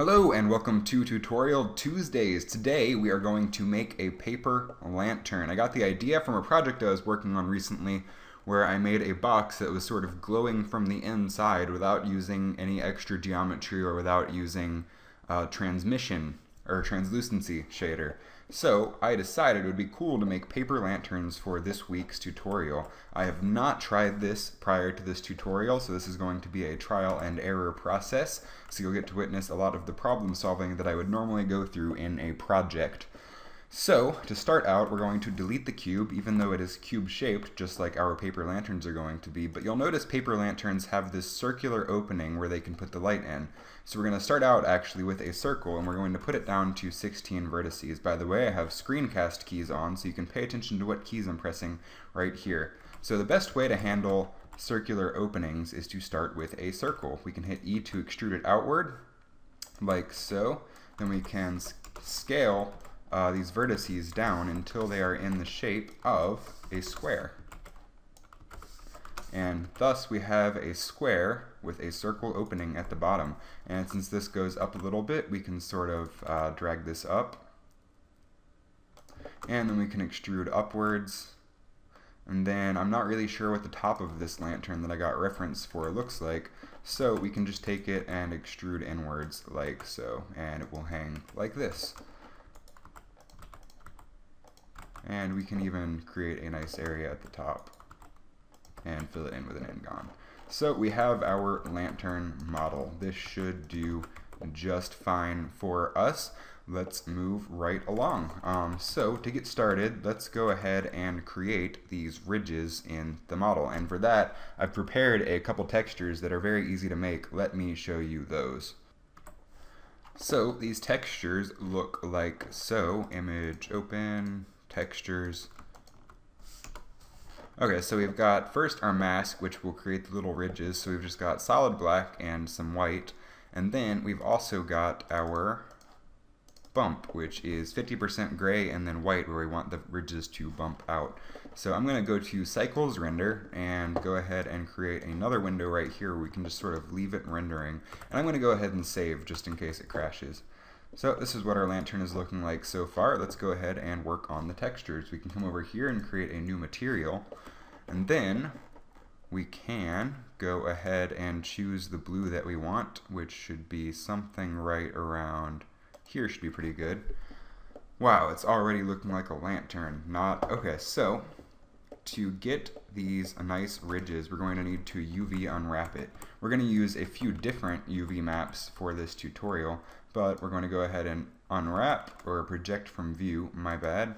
Hello and welcome to Tutorial Tuesdays. Today we are going to make a paper lantern. I got the idea from a project I was working on recently where I made a box that was sort of glowing from the inside without using any extra geometry or without using transmission or translucency shader. So I decided it would be cool to make paper lanterns for this week's tutorial. I have not tried this prior to this tutorial, so this is going to be a trial and error process. So you'll get to witness a lot of the problem solving that I would normally go through in a project. So, to start out, we're going to delete the cube, even though it is cube-shaped, just like our paper lanterns are going to be. But you'll notice paper lanterns have this circular opening where they can put the light in. So we're going to start out actually with a circle, and we're going to put it down to 16 vertices. By the way, I have screencast keys on, so you can pay attention to what keys I'm pressing right here. So the best way to handle circular openings is to start with a circle. We can hit E to extrude it outward, like so. Then we can scale these vertices down until they are in the shape of a square. And thus we have a square with a circle opening at the bottom. And since this goes up a little bit, we can sort of drag this up. And then we can extrude upwards. And then I'm not really sure what the top of this lantern that I got reference for looks like. So we can just take it and extrude inwards like so. And it will hang like this. And we can even create a nice area at the top and fill it in with an end-on. So we have our lantern model. This should do just fine for us. Let's move right along. So to get started, let's go ahead and create these ridges in the model. And for that, I've prepared a couple textures that are very easy to make. Let me show you those. So these textures look like so. Image open. Textures. Okay, so we've got first our mask, which will create the little ridges. So we've just got solid black and some white. And then we've also got our bump, which is 50% gray and then white, where we want the ridges to bump out. So I'm going to go to Cycles Render and go ahead and create another window right here where we can just sort of leave it rendering. And I'm going to go ahead and save just in case it crashes. So this is what our lantern is looking like so far. Let's go ahead and work on the textures. We can come over here and create a new material, and then we can go ahead and choose the blue that we want, which should be something right around here. Should be pretty good. Wow, it's already looking like a lantern. Okay, so to get these nice ridges, we're going to need to UV unwrap it. We're going to use a few different UV maps for this tutorial, but we're going to go ahead and unwrap, or project from view, my bad,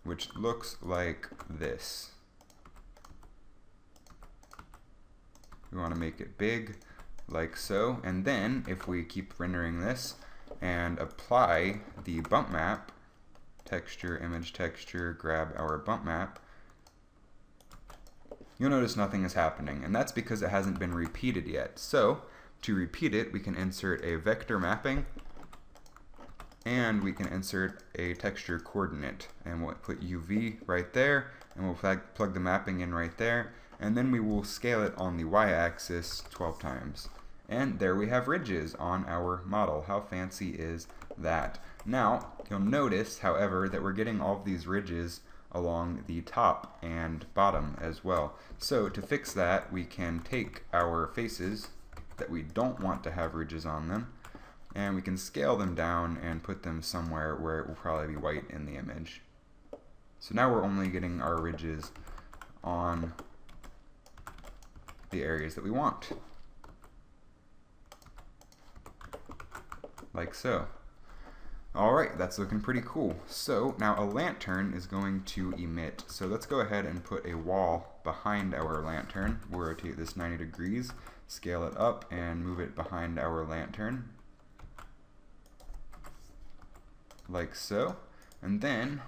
which looks like this. We want to make it big, like so, and then if we keep rendering this and apply the bump map, texture, image texture, grab our bump map, you'll notice nothing is happening, and that's because it hasn't been repeated yet. So to repeat it, we can insert a vector mapping, and we can insert a texture coordinate, and we'll put UV right there, and we'll plug the mapping in right there, and then we will scale it on the y-axis 12 times. And there we have ridges on our model. How fancy is that? Now, you'll notice, however, that we're getting all of these ridges along the top and bottom as well. So to fix that, we can take our faces that we don't want to have ridges on them, and we can scale them down and put them somewhere where it will probably be white in the image. So now we're only getting our ridges on the areas that we want, like so. Alright, that's looking pretty cool. So now a lantern is going to emit. So let's go ahead and put a wall behind our lantern. We'll rotate this 90 degrees, scale it up, and move it behind our lantern, like so. And then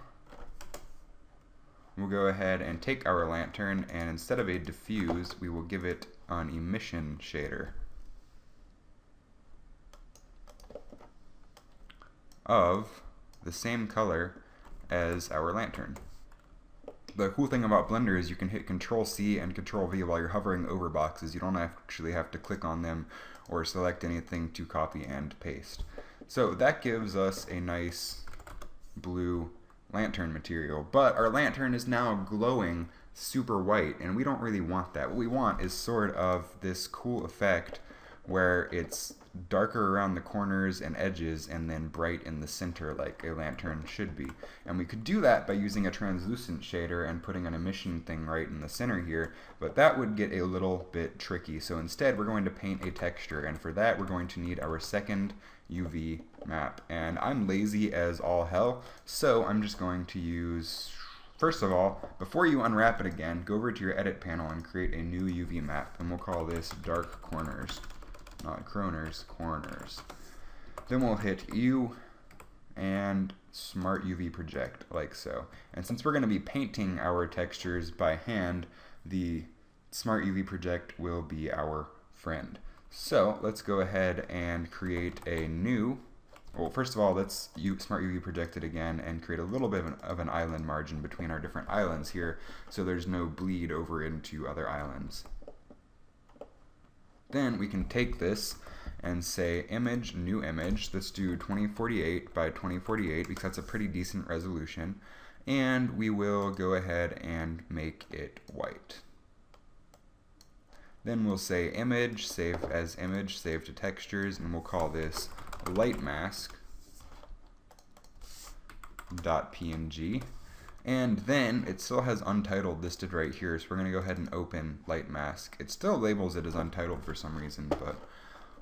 we'll go ahead and take our lantern, and instead of a diffuse, we will give it an emission shader of the same color as our lantern. The cool thing about Blender is you can hit Control C and Control V while you're hovering over boxes. You don't actually have to click on them or select anything to copy and paste. So that gives us a nice blue lantern material, but our lantern is now glowing super white, and we don't really want that. What we want is sort of this cool effect where it's darker around the corners and edges and then bright in the center like a lantern should be. And we could do that by using a translucent shader and putting an emission thing right in the center here, but that would get a little bit tricky. So instead we're going to paint a texture, and for that we're going to need our second UV map. And I'm lazy as all hell, so I'm just going to use, first of all, before you unwrap it again, go over to your edit panel and create a new UV map, and we'll call this dark corners. Not kroners, corners. Then we'll hit U and Smart UV Project, like so. And since we're going to be painting our textures by hand, the Smart UV Project will be our friend. So let's go ahead and create a new, well, first of all, let's Smart UV Project it again and create a little bit of an island margin between our different islands here so there's no bleed over into other islands. Then we can take this and say image, new image. Let's do 2048 by 2048 because that's a pretty decent resolution. And we will go ahead and make it white. Then we'll say image, save as image, save to textures, and we'll call this light mask.png. And then it still has untitled listed right here, so we're going to go ahead and open light mask. It still labels it as untitled for some reason, but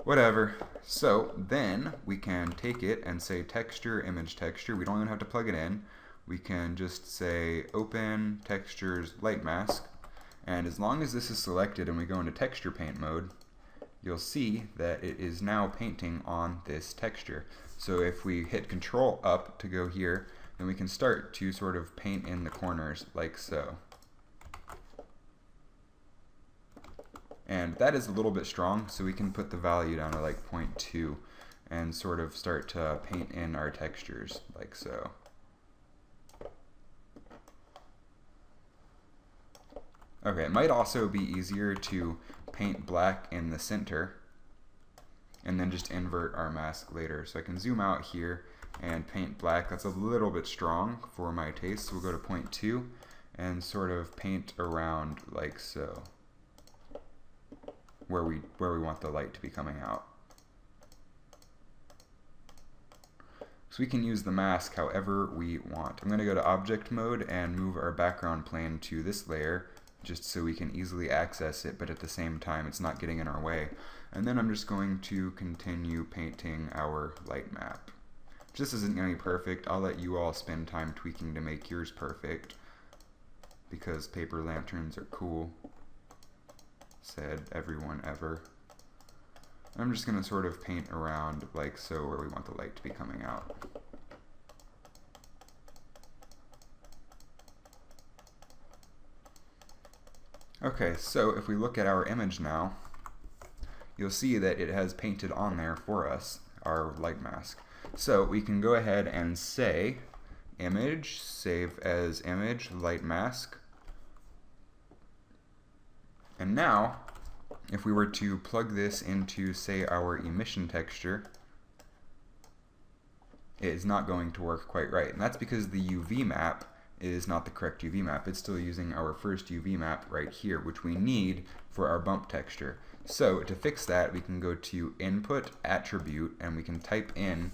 whatever. So then we can take it and say texture, image texture. We don't even have to plug it in. We can just say open textures light mask. And as long as this is selected and we go into texture paint mode, you'll see that it is now painting on this texture. So if we hit Control up to go here, then we can start to sort of paint in the corners like so. And that is a little bit strong, so we can put the value down to like 0.2 and sort of start to paint in our textures like so. Okay, it might also be easier to paint black in the center and then just invert our mask later. So I can zoom out here and paint black. That's a little bit strong for my taste. So we'll go to 0.2 and sort of paint around like so, where we want the light to be coming out. So we can use the mask however we want. I'm going to go to object mode and move our background plane to this layer just so we can easily access it, but at the same time it's not getting in our way. And then I'm just going to continue painting our light map. This isn't going to be perfect. I'll let you all spend time tweaking to make yours perfect because paper lanterns are cool, said everyone ever. I'm just going to sort of paint around like so where we want the light to be coming out. Okay, so if we look at our image now, you'll see that it has painted on there for us, our light mask. So we can go ahead and say image, save as image, light mask. And now, if we were to plug this into, say, our emission texture, it is not going to work quite right. And that's because the UV map is not the correct UV map. It's still using our first UV map right here, which we need for our bump texture. So to fix that, we can go to Input Attribute, and we can type in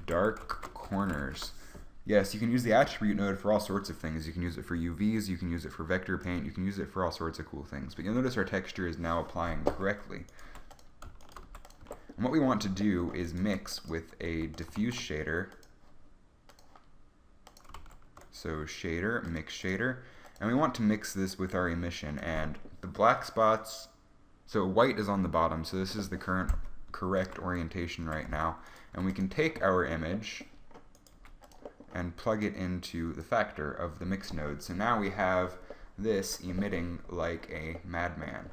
dark corners. Yes, you can use the attribute node for all sorts of things. You can use it for UVs, you can use it for vector paint, you can use it for all sorts of cool things. But you'll notice our texture is now applying correctly. And what we want to do is mix with a diffuse shader. So shader, mix shader. And we want to mix this with our emission. And the black spots, so white is on the bottom, so this is the correct orientation right now. And we can take our image and plug it into the factor of the mix node. So now we have this emitting like a madman,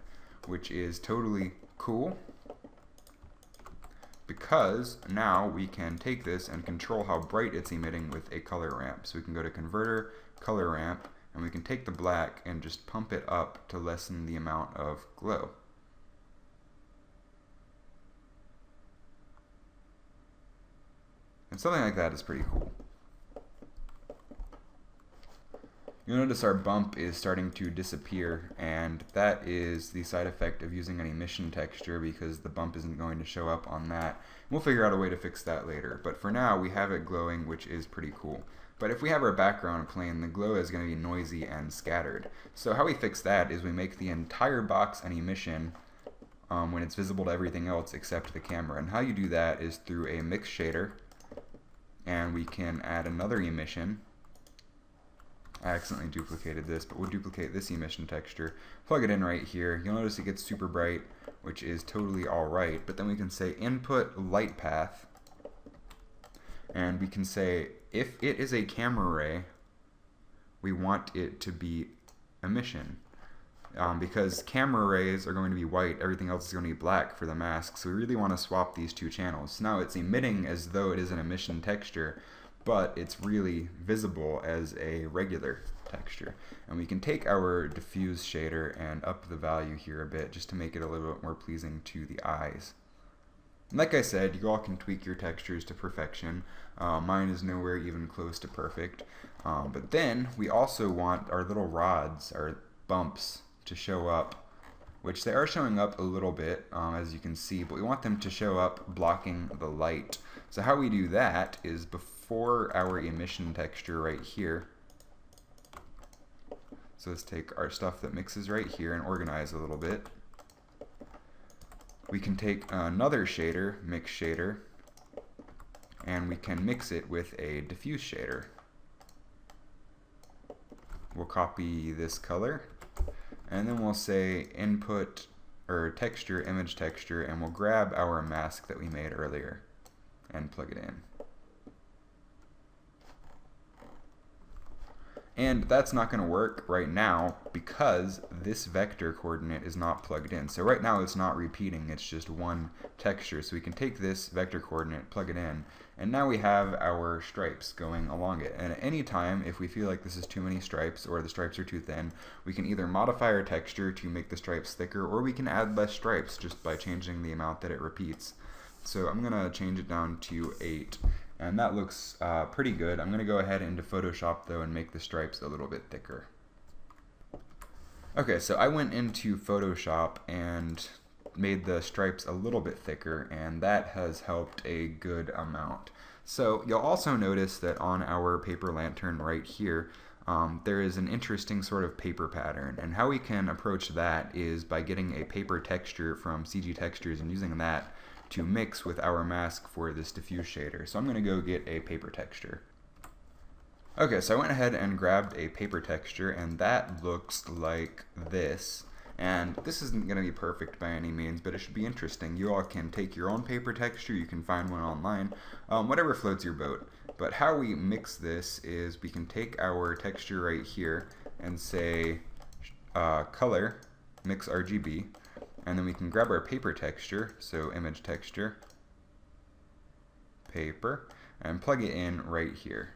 which is totally cool because now we can take this and control how bright it's emitting with a color ramp. So we can go to Converter, Color Ramp, and we can take the black and just pump it up to lessen the amount of glow. And something like that is pretty cool. You'll notice our bump is starting to disappear, and that is the side effect of using an emission texture because the bump isn't going to show up on that. We'll figure out a way to fix that later, but for now we have it glowing, which is pretty cool. But if we have our background plane, the glow is going to be noisy and scattered. So how we fix that is we make the entire box an emission when it's visible to everything else except the camera. And how you do that is through a mix shader, and we can add another emission. I accidentally duplicated this, but we'll duplicate this emission texture, plug it in right here. You'll notice it gets super bright, which is totally alright, but then we can say input light path, and we can say if it is a camera ray, we want it to be emission. Because camera rays are going to be white, everything else is going to be black for the mask, so we really want to swap these two channels. Now it's emitting as though it is an emission texture, but it's really visible as a regular texture. And we can take our diffuse shader and up the value here a bit just to make it a little bit more pleasing to the eyes. And like I said, you all can tweak your textures to perfection. Mine is nowhere even close to perfect. But then we also want our little rods, our bumps, to show up, which they are showing up a little bit, as you can see, but we want them to show up blocking the light. So how we do that is before our emission texture right here. So let's take our stuff that mixes right here and organize a little bit. We can take another shader, mix shader, and we can mix it with a diffuse shader. We'll copy this color, and then we'll say input or texture, image texture, and we'll grab our mask that we made earlier and plug it in. And that's not going to work right now because this vector coordinate is not plugged in. So right now it's not repeating, it's just one texture. So we can take this vector coordinate, plug it in, and now we have our stripes going along it. And at any time, if we feel like this is too many stripes or the stripes are too thin, we can either modify our texture to make the stripes thicker, or we can add less stripes just by changing the amount that it repeats. So I'm going to change it down to 8. And that looks pretty good. I'm going to go ahead into Photoshop though and make the stripes a little bit thicker. Okay, so I went into Photoshop and made the stripes a little bit thicker, and that has helped a good amount. So you'll also notice that on our paper lantern right here, there is an interesting sort of paper pattern, and how we can approach that is by getting a paper texture from CG Textures and using that to mix with our mask for this diffuse shader. So I'm going to go get a paper texture. Okay, so I went ahead and grabbed a paper texture, and that looks like this. And this isn't going to be perfect by any means, but it should be interesting. You all can take your own paper texture, you can find one online, whatever floats your boat. But how we mix this is we can take our texture right here and say color, mix RGB, and then we can grab our paper texture, so image texture, paper, and plug it in right here.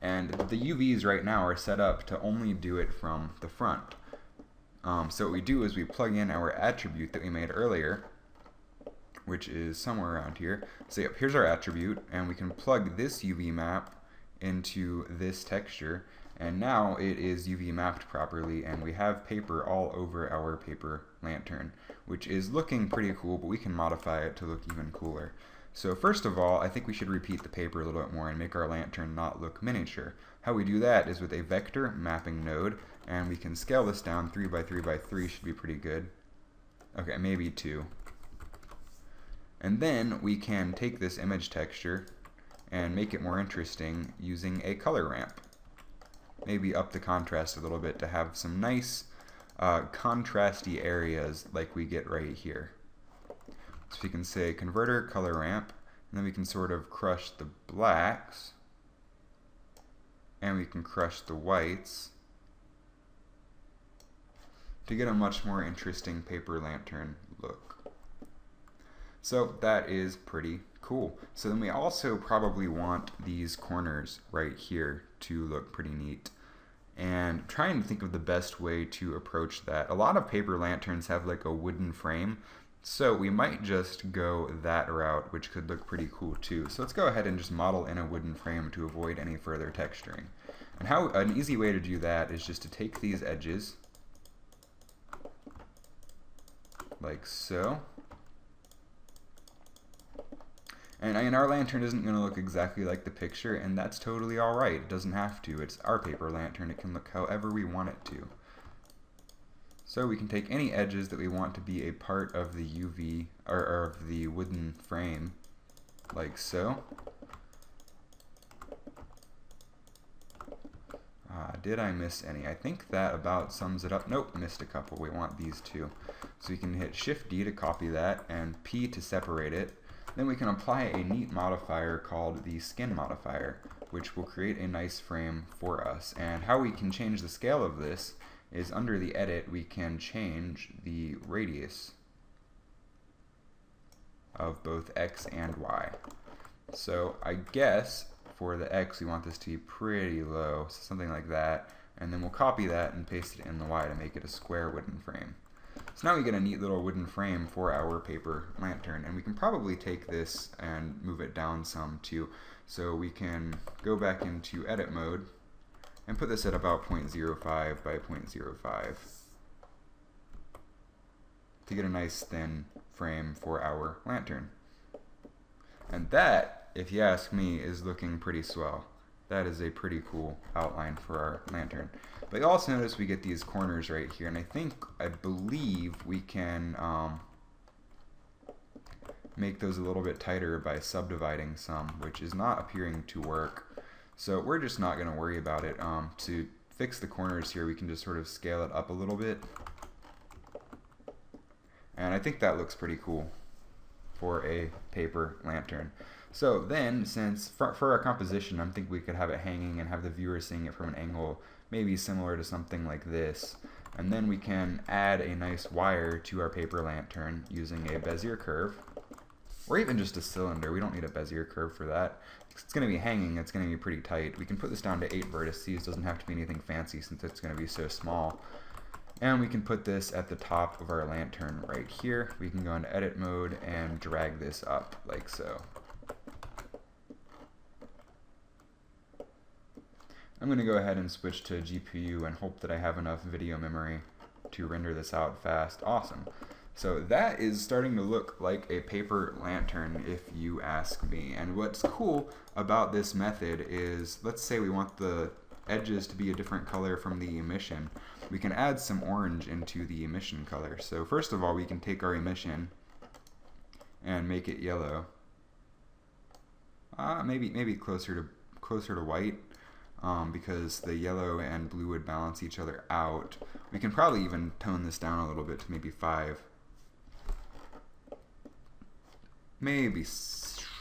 And the UVs right now are set up to only do it from the front. So what we do is we plug in our attribute that we made earlier, which is somewhere around here. So yep, here's our attribute, and we can plug this UV map into this texture, and now it is UV mapped properly, and we have paper all over our paper lantern, which is looking pretty cool, but we can modify it to look even cooler. So first of all, I think we should repeat the paper a little bit more and make our lantern not look miniature. How we do that is with a vector mapping node, and we can scale this down. 3 by 3 by 3 should be pretty good. Okay, maybe 2. And then we can take this image texture and make it more interesting using a color ramp. Maybe up the contrast a little bit to have some nice contrasty areas like we get right here. So we can say converter color ramp, and then we can sort of crush the blacks, and we can crush the whites to get a much more interesting paper lantern look. So that is pretty cool. So then we also probably want these corners right here to look pretty neat. and trying to think of the best way to approach that. A lot of paper lanterns have like a wooden frame, so we might just go that route, which could look pretty cool too. So let's go ahead and just model in a wooden frame to avoid any further texturing. And an easy way to do that is just to take these edges, like so. And our lantern isn't going to look exactly like the picture, and that's totally alright. It doesn't have to. It's our paper lantern. It can look however we want it to. So we can take any edges that we want to be a part of the UV, or of the wooden frame, like so. Did I miss any? I think that about sums it up. Nope, missed a couple. We want these two. So we can hit Shift D to copy that, and P to separate it. Then we can apply a neat modifier called the skin modifier, which will create a nice frame for us. And how we can change the scale of this is under the edit, we can change the radius of both X and Y. So I guess for the X we want this to be pretty low, so something like that. And then we'll copy that and paste it in the Y to make it a square wooden frame. So now we get a neat little wooden frame for our paper lantern, and we can probably take this and move it down some too. So we can go back into edit mode and put this at about 0.05 by 0.05 to get a nice thin frame for our lantern. And that, if you ask me, is looking pretty swell. That is a pretty cool outline for our lantern. But you also notice we get these corners right here, and I believe we can make those a little bit tighter by subdividing some, which is not appearing to work. So we're just not going to worry about it. To fix the corners here, we can just sort of scale it up a little bit. And I think that looks pretty cool for a paper lantern. So then, since for our composition, I think we could have it hanging and have the viewer seeing it from an angle maybe similar to something like this. And then we can add a nice wire to our paper lantern using a Bezier curve, or even just a cylinder. We don't need a Bezier curve for that. It's going to be hanging, it's going to be pretty tight. We can put this down to 8 vertices. Doesn't have to be anything fancy since it's going to be so small. And we can put this at the top of our lantern right here. We can go into edit mode and drag this up like so. I'm going to go ahead and switch to GPU and hope that I have enough video memory to render this out fast. Awesome. So that is starting to look like a paper lantern, if you ask me. And what's cool about this method is, let's say we want the edges to be a different color from the emission. We can add some orange into the emission color. So first of all, we can take our emission and make it yellow. Maybe closer to white. Because the yellow and blue would balance each other out. We can probably even tone this down a little bit to maybe 5. Maybe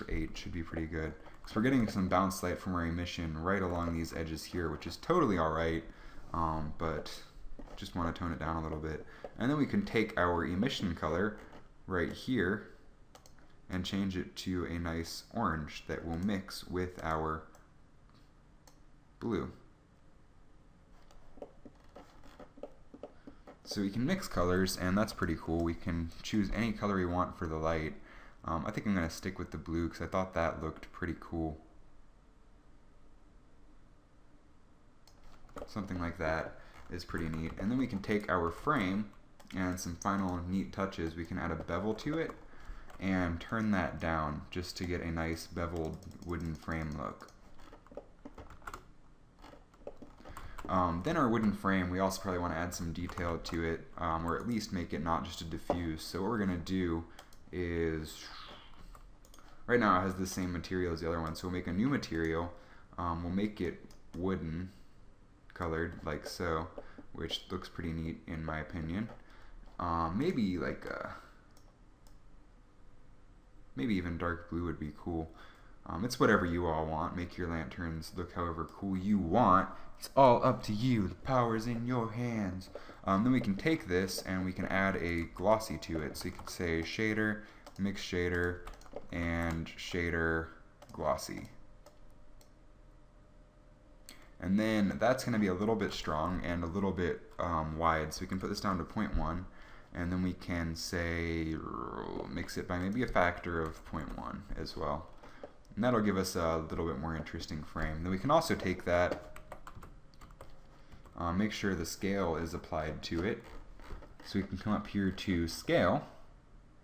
8 should be pretty good. Because we're getting some bounce light from our emission right along these edges here, which is totally alright, but just want to tone it down a little bit. And then we can take our emission color right here and change it to a nice orange that will mix with our blue. So we can mix colors, and that's pretty cool. We can choose any color we want for the light. I think I'm going to stick with the blue because I thought that looked pretty cool. Something like that is pretty neat. And then we can take our frame and some final neat touches. We can add a bevel to it and turn that down just to get a nice beveled wooden frame look. Then our wooden frame, we also probably want to add some detail to it, or at least make it not just a diffuse. So what we're going to do is, right now it has the same material as the other one, so we'll make a new material. We'll make it wooden colored, like so, which looks pretty neat in my opinion. Maybe like maybe even dark blue would be cool. It's whatever you all want. Make your lanterns look however cool you want. It's all up to you. The power's in your hands. Then we can take this and we can add a glossy to it. So you can say shader, mix shader, and shader glossy. And then that's going to be a little bit strong and a little bit wide, so we can put this down to 0.1, and then we can say mix it by maybe a factor of 0.1 as well. And that'll give us a little bit more interesting frame. Then we can also take that, make sure the scale is applied to it. So we can come up here to scale.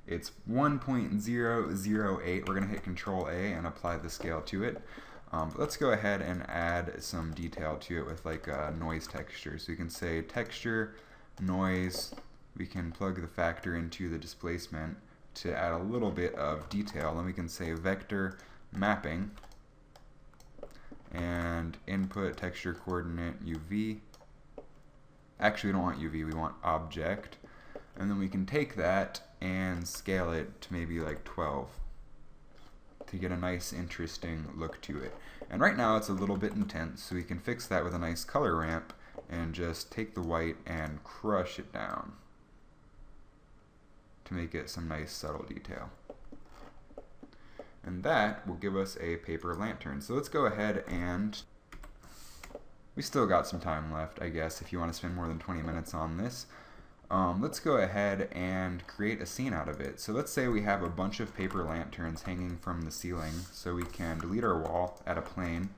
It's 1.008. We're going to hit Control A and apply the scale to it. But let's go ahead and add some detail to it with like a noise texture. So we can say texture, noise. We can plug the factor into the displacement to add a little bit of detail. Then we can say vector mapping and input texture coordinate UV. Actually, we don't want UV, we want object. And then we can take that and scale it to maybe like 12 to get a nice, interesting look to it. And right now it's a little bit intense, so we can fix that with a nice color ramp and just take the white and crush it down to make it some nice, subtle detail. And that will give us a paper lantern. So let's go ahead and we still got some time left, I guess, if you want to spend more than 20 minutes on this. Let's go ahead and create a scene out of it. So let's say we have a bunch of paper lanterns hanging from the ceiling. So we can delete our wall, add a plane,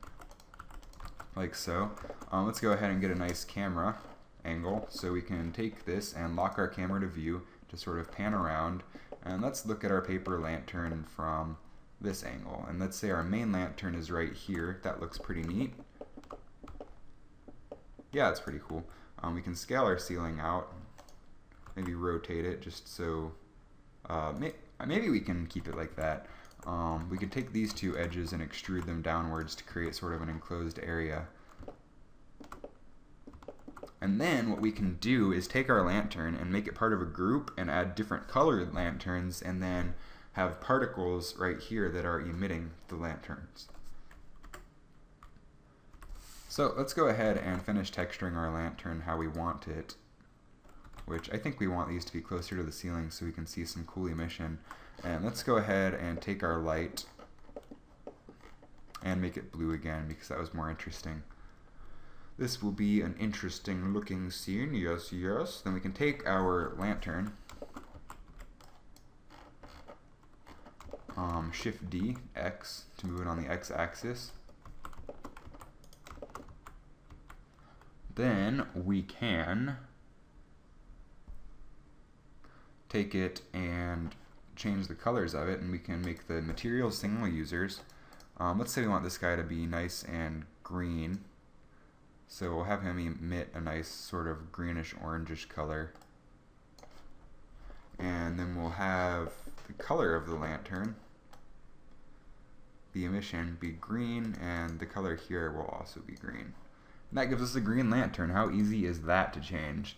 like so. Let's go ahead and get a nice camera angle. So we can take this and lock our camera to view to sort of pan around. And let's look at our paper lantern from this angle. And let's say our main lantern is right here. That looks pretty neat. Yeah, it's pretty cool. We can scale our ceiling out, maybe rotate it just so, maybe we can keep it like that. We could take these two edges and extrude them downwards to create sort of an enclosed area. And then what we can do is take our lantern and make it part of a group and add different colored lanterns and then have particles right here that are emitting the lanterns. So let's go ahead and finish texturing our lantern how we want it, which I think we want these to be closer to the ceiling so we can see some cool emission. And let's go ahead and take our light and make it blue again because that was more interesting. This will be an interesting looking scene, yes, yes. Then we can take our lantern, Shift D, X, to move it on the X axis. Then we can take it and change the colors of it, and we can make the materials single users. Let's say we want this guy to be nice and green. So we'll have him emit a nice sort of greenish orangish color. And then we'll have the color of the lantern, the emission, be green, and the color here will also be green. And that gives us a green lantern. How easy is that to change?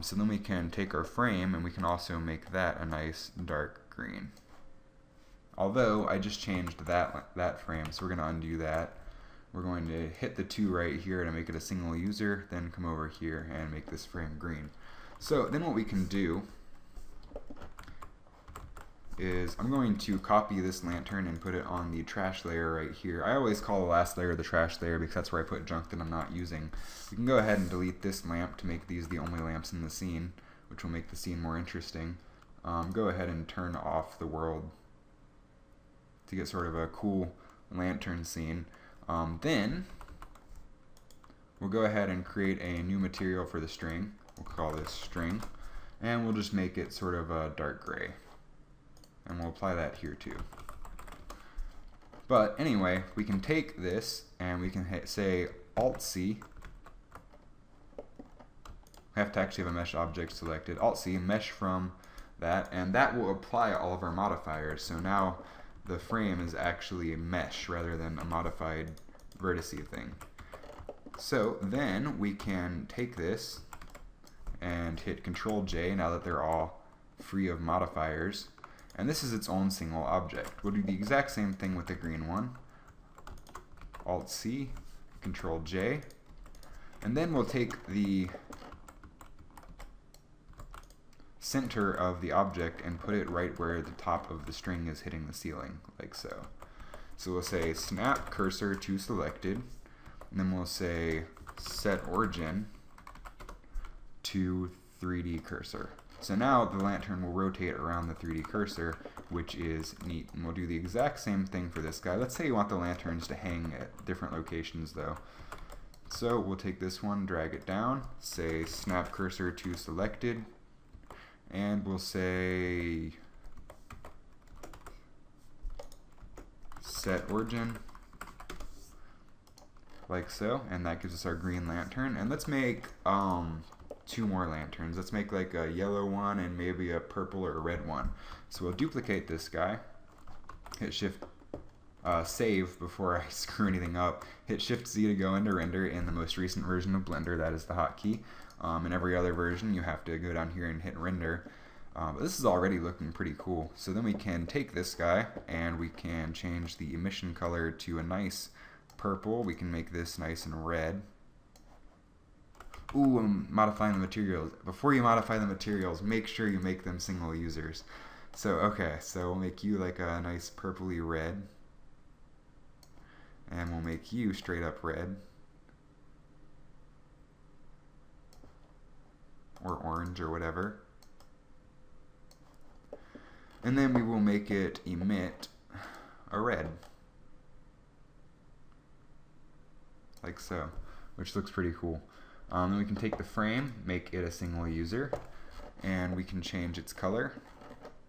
So then we can take our frame and we can also make that a nice dark green. Although I just changed that frame, so we're going to undo that. We're going to hit the 2 right here to make it a single user, then come over here and make this frame green. So then what we can do is I'm going to copy this lantern and put it on the trash layer right here. I always call the last layer the trash layer because that's where I put junk that I'm not using. We can go ahead and delete this lamp to make these the only lamps in the scene, which will make the scene more interesting. Go ahead and turn off the world to get sort of a cool lantern scene. Then we'll go ahead and create a new material for the string. We'll call this string, and we'll just make it sort of a dark gray. And we'll apply that here too. But anyway, we can take this and we can say Alt-C. We have to actually have a mesh object selected. Alt-C, mesh from that, and that will apply all of our modifiers. So now the frame is actually a mesh rather than a modified vertice thing. So then we can take this and hit Control J now that they're all free of modifiers. And this is its own single object. We'll do the exact same thing with the green one. Alt-C, Control J, and then we'll take the center of the object and put it right where the top of the string is hitting the ceiling, like so. So we'll say snap cursor to selected, And then we'll say set origin to 3D cursor. So now the lantern will rotate around the 3D cursor, which is neat. And we'll do the exact same thing for this guy. Let's say you want the lanterns to hang at different locations though. So we'll take this one, drag it down, say snap cursor to selected, and we'll say set origin, like so, and that gives us our green lantern. And let's make 2 more lanterns. Let's make like a yellow one and maybe a purple or a red one. So we'll duplicate this guy, hit shift save before I screw anything up, hit shift Z to go into render in the most recent version of Blender. That is the hotkey. In every other version you have to go down here and hit render. But this is already looking pretty cool. So then we can take this guy and we can change the emission color to a nice purple. We can make this nice and red. Ooh, I'm modifying the materials. Before you modify the materials, make sure you make them single users. So, okay, so we'll make you like a nice purpley red. And we'll make you straight up red. Or orange or whatever. And then we will make it emit a red. Like so, which looks pretty cool. Then we can take the frame, make it a single user, and we can change its color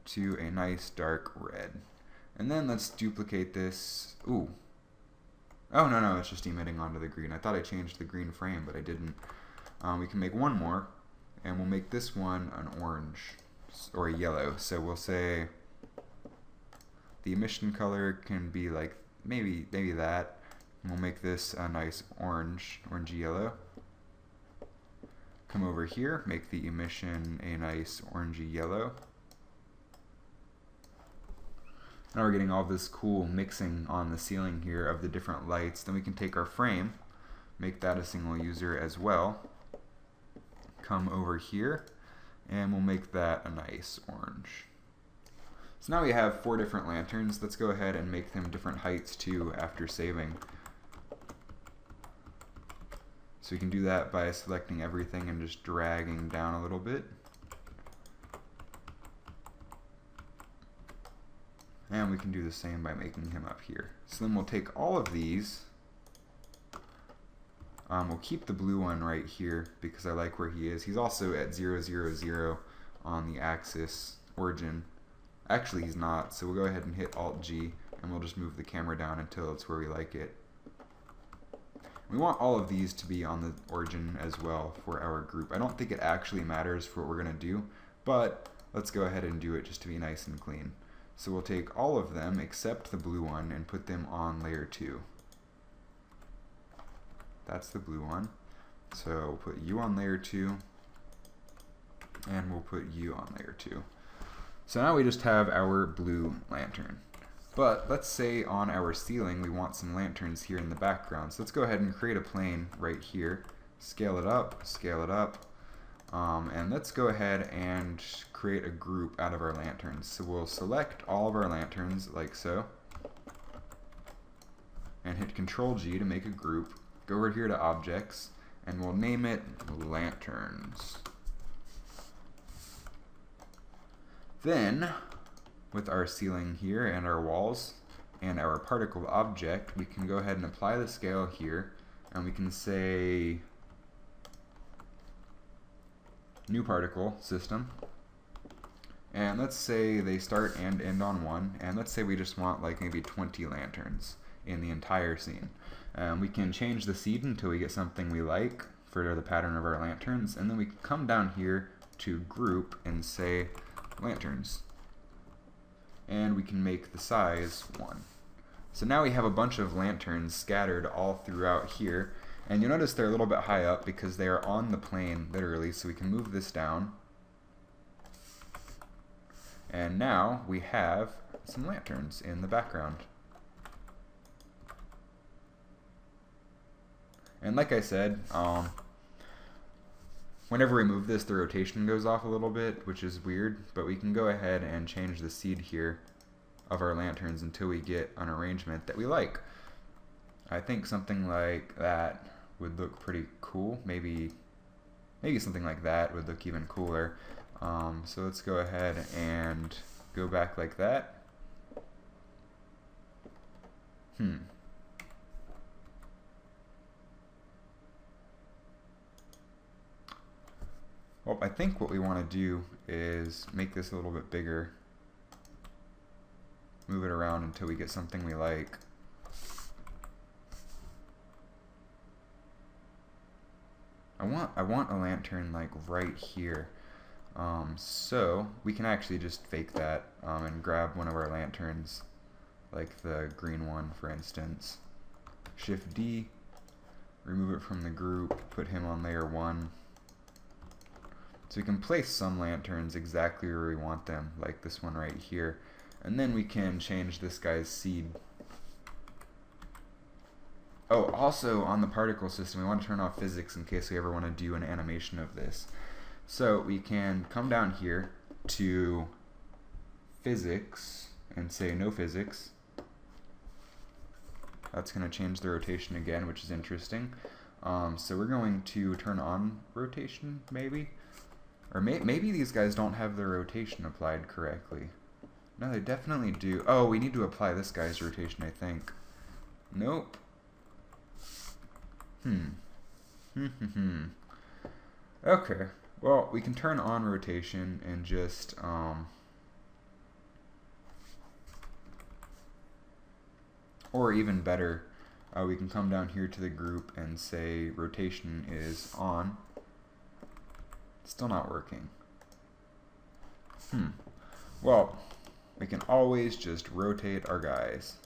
to a nice dark red. And then let's duplicate this. Ooh. Oh, no, it's just emitting onto the green. I thought I changed the green frame, but I didn't. We can make one more, and we'll make this one an orange, or a yellow. So we'll say the emission color can be like maybe that. And we'll make this a nice orangey yellow. Come over here, make the emission a nice orangey yellow. Now we're getting all this cool mixing on the ceiling here of the different lights. Then we can take our frame, make that a single user as well. Come over here, and we'll make that a nice orange. So now we have 4 different lanterns. Let's go ahead and make them different heights too after saving. So we can do that by selecting everything and just dragging down a little bit. And we can do the same by making him up here. So then we'll take all of these. We'll keep the blue one right here because I like where he is. He's also at 0, 0, 0 on the axis origin. Actually, he's not, so we'll go ahead and hit Alt-G, and we'll just move the camera down until it's where we like it. We want all of these to be on the origin as well for our group. I don't think it actually matters for what we're going to do, but let's go ahead and do it just to be nice and clean. So we'll take all of them except the blue one and put them on layer 2. That's the blue one. So we'll put you on layer 2, and we'll put you on layer 2. So now we just have our blue lantern. But let's say on our ceiling we want some lanterns here in the background. So let's go ahead and create a plane right here. Scale it up, and let's go ahead and create a group out of our lanterns. So we'll select all of our lanterns like so, and hit Control-G to make a group. Go over here to Objects, and we'll name it Lanterns. Then, with our ceiling here and our walls and our particle object, we can go ahead and apply the scale here, and we can say New Particle System. And let's say they start and end on 1, and let's say we just want like maybe 20 lanterns in the entire scene. We can change the seed until we get something we like for the pattern of our lanterns, and then we can come down here to Group and say Lanterns. And we can make the size 1. So now we have a bunch of lanterns scattered all throughout here, and you'll notice they're a little bit high up because they are on the plane literally, so we can move this down. And now we have some lanterns in the background. And like I said, whenever we move this, the rotation goes off a little bit, which is weird, but we can go ahead and change the seed here of our lanterns until we get an arrangement that we like. I think something like that would look pretty cool. Maybe something like that would look even cooler. So let's go ahead and go back like that. Well, I think what we want to do is make this a little bit bigger. Move it around until we get something we like. I want a lantern like right here. So we can actually just fake that and grab one of our lanterns, like the green one for instance. Shift D, remove it from the group, put him on layer 1. So we can place some lanterns exactly where we want them, like this one right here. And then we can change this guy's seed. Oh, also on the particle system, we want to turn off physics in case we ever want to do an animation of this. So we can come down here to physics and say no physics. That's going to change the rotation again, which is interesting. So we're going to turn on rotation, maybe? Or maybe these guys don't have their rotation applied correctly. No, they definitely do. Oh, we need to apply this guy's rotation, I think. Nope. Okay. Well, we can turn on rotation and just or even better, we can come down here to the group and say rotation is on. Still not working. Well, we can always just rotate our guys,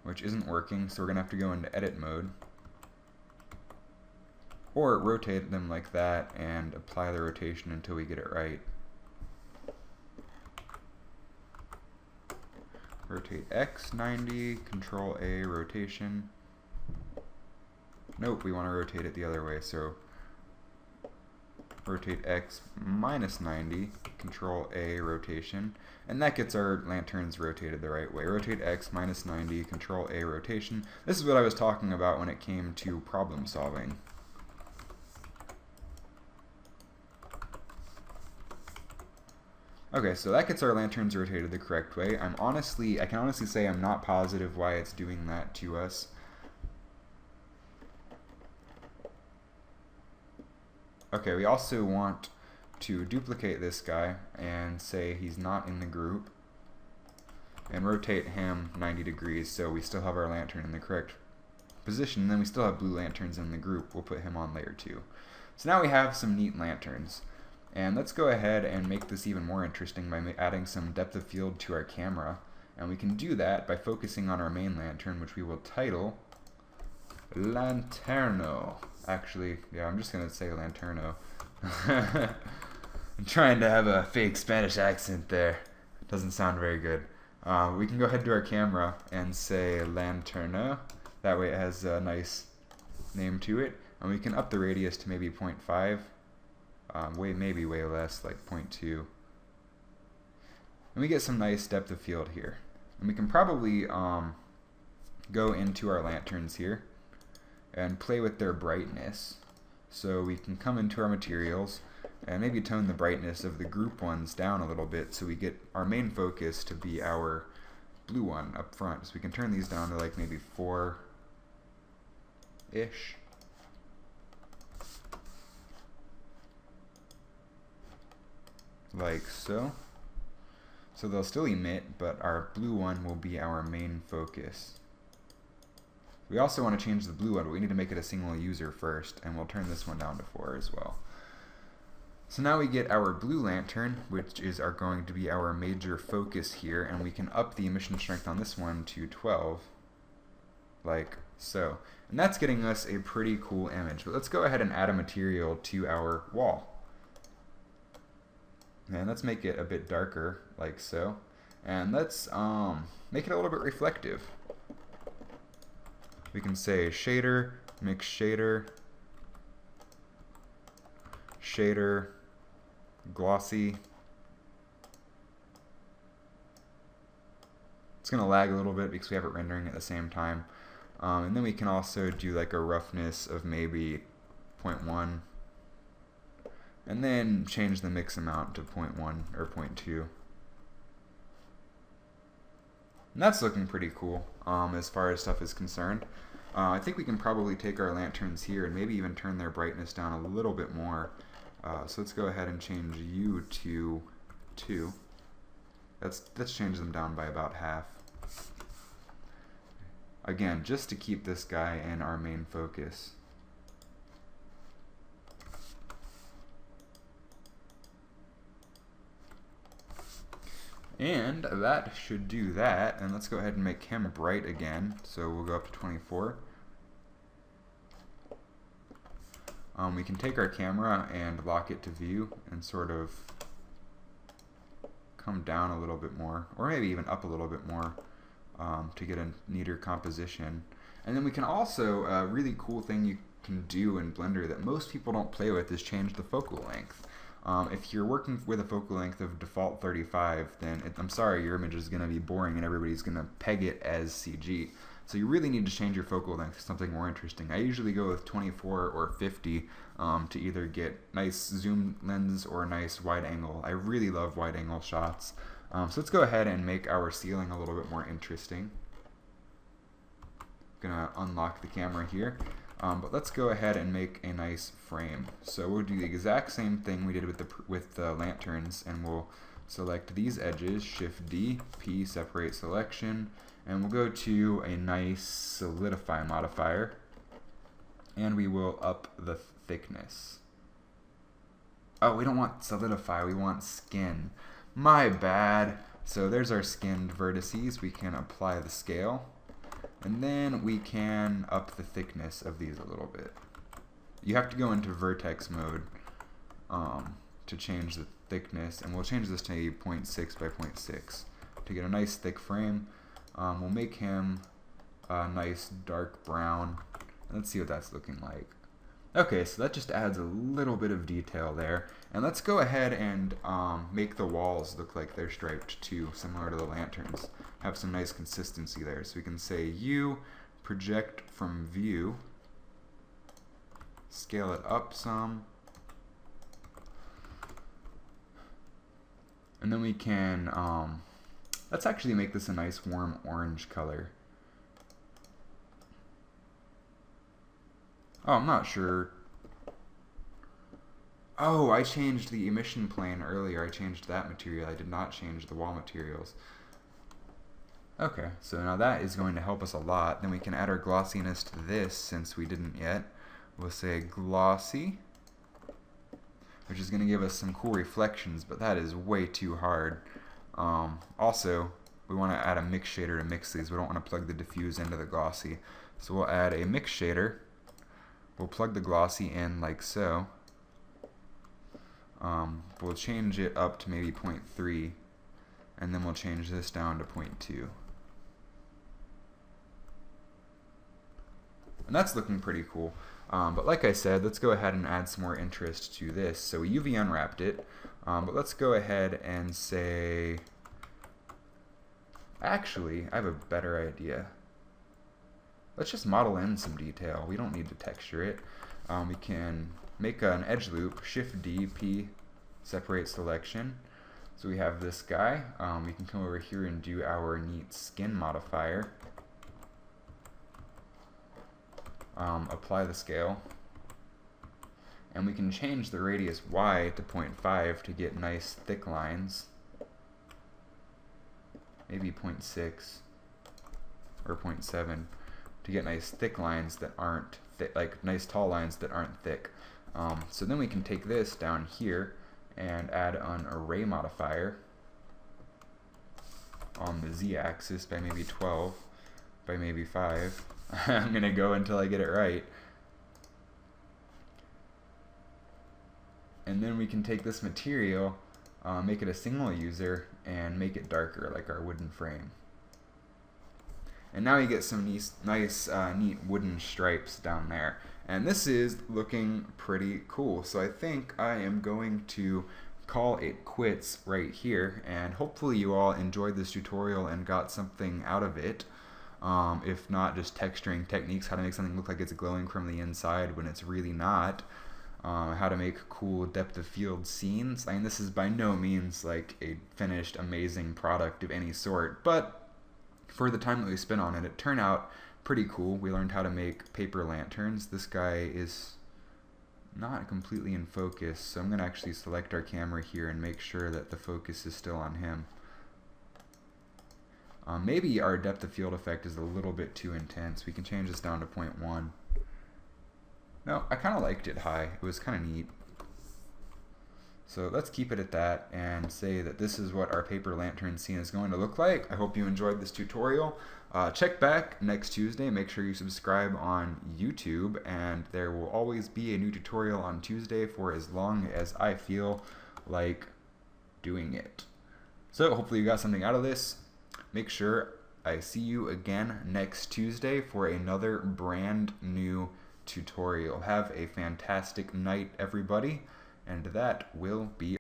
which isn't working, so we're gonna have to go into edit mode, or rotate them like that and apply the rotation until we get it right. Rotate X 90, Control A rotation. Nope, we want to rotate it the other way, so rotate X minus 90, Control A rotation, and that gets our lanterns rotated the right way. Rotate X minus 90, Control A rotation. This is what I was talking about when it came to problem solving. Okay, so that gets our lanterns rotated the correct way. I can honestly say I'm not positive why it's doing that to us. Okay, we also want to duplicate this guy and say he's not in the group and rotate him 90 degrees so we still have our lantern in the correct position. And then we still have blue lanterns in the group. We'll put him on layer 2. So now we have some neat lanterns. And let's go ahead and make this even more interesting by adding some depth of field to our camera. And we can do that by focusing on our main lantern, which we will title Lanterno. Actually, yeah, I'm just going to say Lanterno. I'm trying to have a fake Spanish accent there. It doesn't sound very good. We can go ahead to our camera and say Lanterno. That way it has a nice name to it. And we can up the radius to maybe 0.5. Maybe way less, like 0.2. And we get some nice depth of field here. And we can probably go into our lanterns here and play with their brightness. So we can come into our materials and maybe tone the brightness of the group ones down a little bit so we get our main focus to be our blue one up front. So we can turn these down to like maybe 4-ish. Like so. So they'll still emit, but our blue one will be our main focus. We also want to change the blue one, but we need to make it a single user first, and we'll turn this one down to 4 as well. So now we get our blue lantern, which is going to be our major focus here, and we can up the emission strength on this one to 12, like so. And that's getting us a pretty cool image. But let's go ahead and add a material to our wall. And let's make it a bit darker, like so. And let's make it a little bit reflective. We can say shader, mix shader, shader, glossy. It's going to lag a little bit because we have it rendering at the same time. And then we can also do like a roughness of maybe 0.1, and then change the mix amount to 0.1 or 0.2. And that's looking pretty cool as far as stuff is concerned. I think we can probably take our lanterns here and maybe even turn their brightness down a little bit more. So let's go ahead and change U to 2. Let's change them down by about half. Again, just to keep this guy in our main focus. And that should do that. And let's go ahead and make him bright again. So we'll go up to 24. We can take our camera and lock it to view and sort of come down a little bit more, or maybe even up a little bit more to get a neater composition. And then we can also, a really cool thing you can do in Blender that most people don't play with is change the focal length. If you're working with a focal length of default 35, then I'm sorry, your image is going to be boring and everybody's going to peg it as CG. So you really need to change your focal length to something more interesting. I usually go with 24 or 50 to either get nice zoom lens or nice wide angle. I really love wide angle shots. So let's go ahead and make our ceiling a little bit more interesting. Gonna unlock the camera here. But let's go ahead and make a nice frame. So we'll do the exact same thing we did with the lanterns, and we'll select these edges, Shift D, P, separate selection, and we'll go to a nice solidify modifier, and we will up the thickness. Oh, we don't want solidify, we want skin. My bad. So there's our skinned vertices. We can apply the scale. And then we can up the thickness of these a little bit. You have to go into vertex mode to change the thickness, and we'll change this to 0.6 by 0.6 to get a nice thick frame. We'll make him a nice dark brown. Let's see what that's looking like. Okay, so that just adds a little bit of detail there. And let's go ahead and make the walls look like they're striped too, similar to the lanterns. Have some nice consistency there. So we can say U, project from view, scale it up some, and then we can, let's actually make this a nice warm orange color. Oh, I'm not sure. Oh, I changed the emission plane earlier. I changed that material. I did not change the wall materials. Okay, so now that is going to help us a lot. Then we can add our glossiness to this since we didn't yet. We'll say glossy, which is going to give us some cool reflections, but that is way too hard. Also, we want to add a mix shader to mix these. We don't want to plug the diffuse into the glossy. So we'll add a mix shader. We'll plug the glossy in like so. We'll change it up to maybe 0.3, and then we'll change this down to 0.2. And that's looking pretty cool. But like I said, let's go ahead and add some more interest to this. So we UV unwrapped it, but let's go ahead and say, actually, I have a better idea. Let's just model in some detail. We don't need to texture it. We can make an edge loop, Shift D, P, separate selection. So we have this guy. We can come over here and do our neat skin modifier. Apply the scale. And we can change the radius Y to 0.5 to get nice thick lines. Maybe 0.6 or 0.7 to get nice thick lines that aren't thick, like nice tall lines that aren't thick. So then we can take this down here and add an array modifier on the z-axis by maybe 12, by maybe 5. I'm going to go until I get it right. And then we can take this material, make it a single user, and make it darker like our wooden frame. And now you get some nice neat wooden stripes down there. And this is looking pretty cool. So I think I am going to call it quits right here, and hopefully you all enjoyed this tutorial and got something out of it. If not, just texturing techniques, how to make something look like it's glowing from the inside when it's really not. How to make cool depth of field scenes. I mean, this is by no means like a finished amazing product of any sort, but for the time that we spent on it, it turned out pretty cool. We learned how to make paper lanterns. This guy is not completely in focus, so I'm going to actually select our camera here and make sure that the focus is still on him. Maybe our depth of field effect is a little bit too intense. We can change this down to 0.1. No, I kind of liked it high. It was kind of neat. So let's keep it at that and say that this is what our paper lantern scene is going to look like. I hope you enjoyed this tutorial. Check back next Tuesday. Make sure you subscribe on YouTube, and there will always be a new tutorial on Tuesday for as long as I feel like doing it. So hopefully you got something out of this. Make sure I see you again next Tuesday for another brand new tutorial. Have a fantastic night, everybody, and that will be